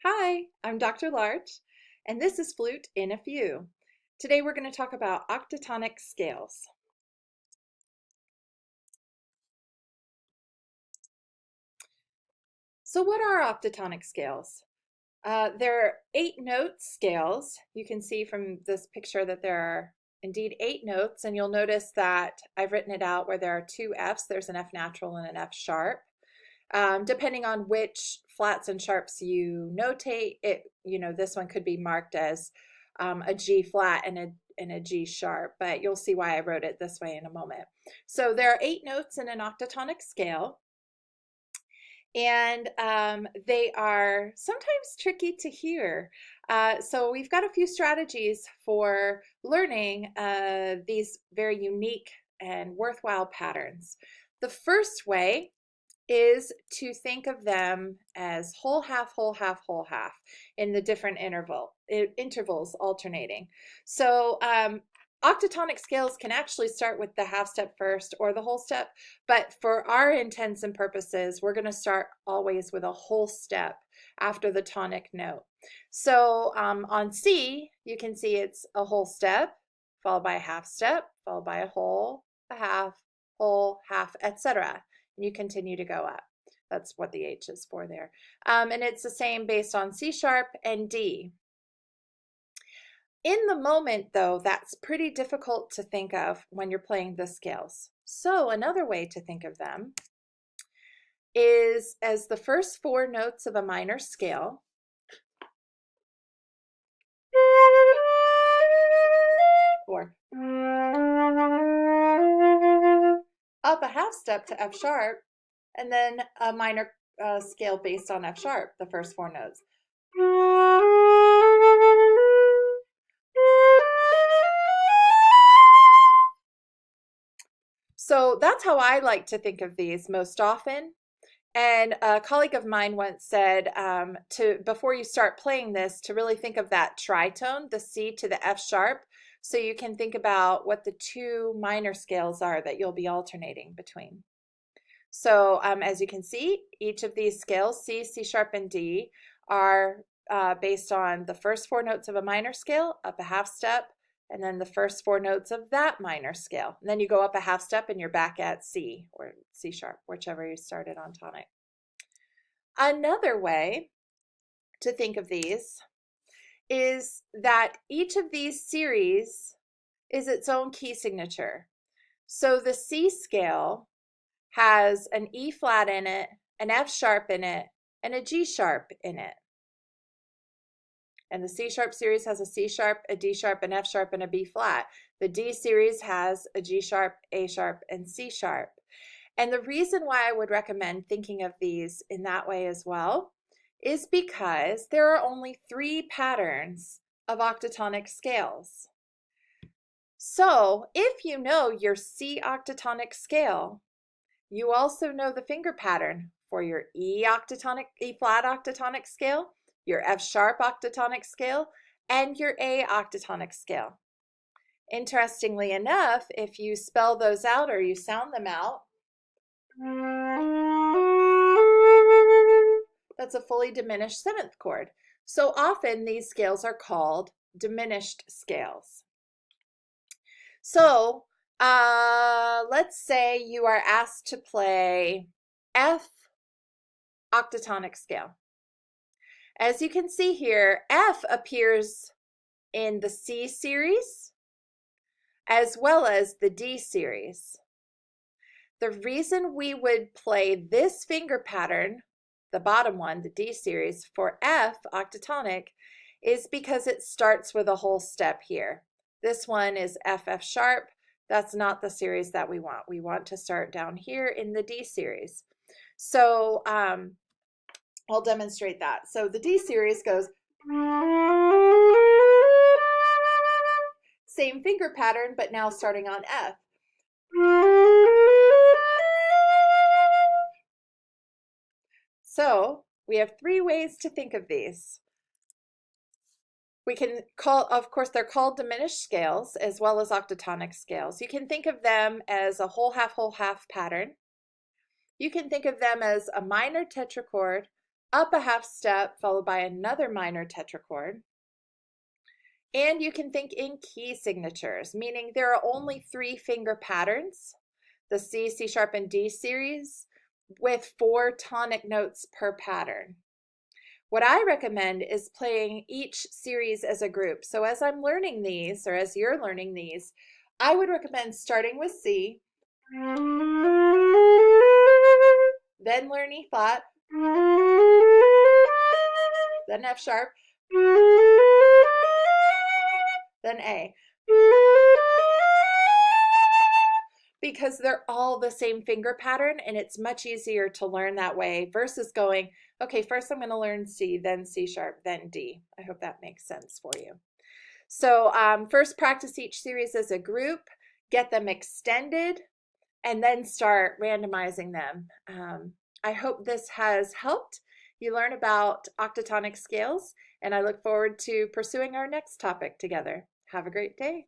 Hi, I'm Dr. Larch, and this is Flute in a Few. Today we're going to talk about octatonic scales. So what are octatonic scales? They're 8-note scales. You can see from this picture that there are indeed 8 notes, and you'll notice that I've written it out where there are 2 Fs. There's an F natural and an F sharp. Depending on which flats and sharps you notate, this one could be marked as a G flat and a G sharp, but you'll see why I wrote it this way in a moment. So there are 8 notes in an octatonic scale, and they are sometimes tricky to hear. So we've got a few strategies for learning these very unique and worthwhile patterns. The first way is to think of them as whole half, whole half, whole half in the different intervals alternating. So octatonic scales can actually start with the half step first or the whole step, but for our intents and purposes, we're going to start always with a whole step after the tonic note. So on C, you can see it's a whole step, followed by a half step, followed by a whole, a whole, half, etc. And you continue to go up. That's what the H is for there. And it's the same based on C sharp and D. In the moment, though, that's pretty difficult to think of when you're playing the scales. So another way to think of them is as the first 4 notes of a minor scale. Or up a half step to F sharp, and then a minor scale based on F sharp, the first 4 notes. So that's how I like to think of these most often. And a colleague of mine once said before you start playing this, to really think of that tritone, the C to the F sharp, so you can think about what the 2 minor scales are that you'll be alternating between. So as you can see, each of these scales, C, C sharp, and D, are based on the first 4 notes of a minor scale, up a half step, and then the first 4 notes of that minor scale. And then you go up a half step and you're back at C or C sharp, whichever you started on tonic. Another way to think of these is that each of these series is its own key signature. So the C scale has an E flat in it, an F sharp in it, and a G sharp in it. And the C sharp series has a C sharp, a D sharp, an F sharp, and a B flat. The D series has a G sharp, A sharp, and C sharp. And the reason why I would recommend thinking of these in that way as well is because there are only 3 patterns of octatonic scales. So if you know your C octatonic scale, you also know the finger pattern for your E flat octatonic scale, your F sharp octatonic scale, and your A octatonic scale. Interestingly enough, if you spell those out or you sound them out, that's a fully diminished 7th chord. So often these scales are called diminished scales. So let's say you are asked to play F octatonic scale. As you can see here, F appears in the C series as well as the D series. The reason we would play this finger pattern, the bottom one, the D series, for F octatonic is because it starts with a whole step here. This one is F, F sharp. That's not the series that we want. We want to start down here in the D series. So I'll demonstrate that. So the D series goes same finger pattern, but now starting on F. So we have 3 ways to think of these. We can call, of course, they're called diminished scales as well as octatonic scales. You can think of them as a whole half pattern. You can think of them as a minor tetrachord up a half step, followed by another minor tetrachord. And you can think in key signatures, meaning there are only 3 finger patterns, the C, C sharp, and D series, with 4 tonic notes per pattern. What I recommend is playing each series as a group. So as I'm learning these, or as you're learning these, I would recommend starting with C, then learn E flat, then F sharp, then A. Because they're all the same finger pattern and it's much easier to learn that way versus going, okay, first I'm going to learn C, then C sharp, then D. I hope that makes sense for you. So first practice each series as a group, get them extended, and then start randomizing them. I hope this has helped you learn about octatonic scales, and I look forward to pursuing our next topic together. Have a great day.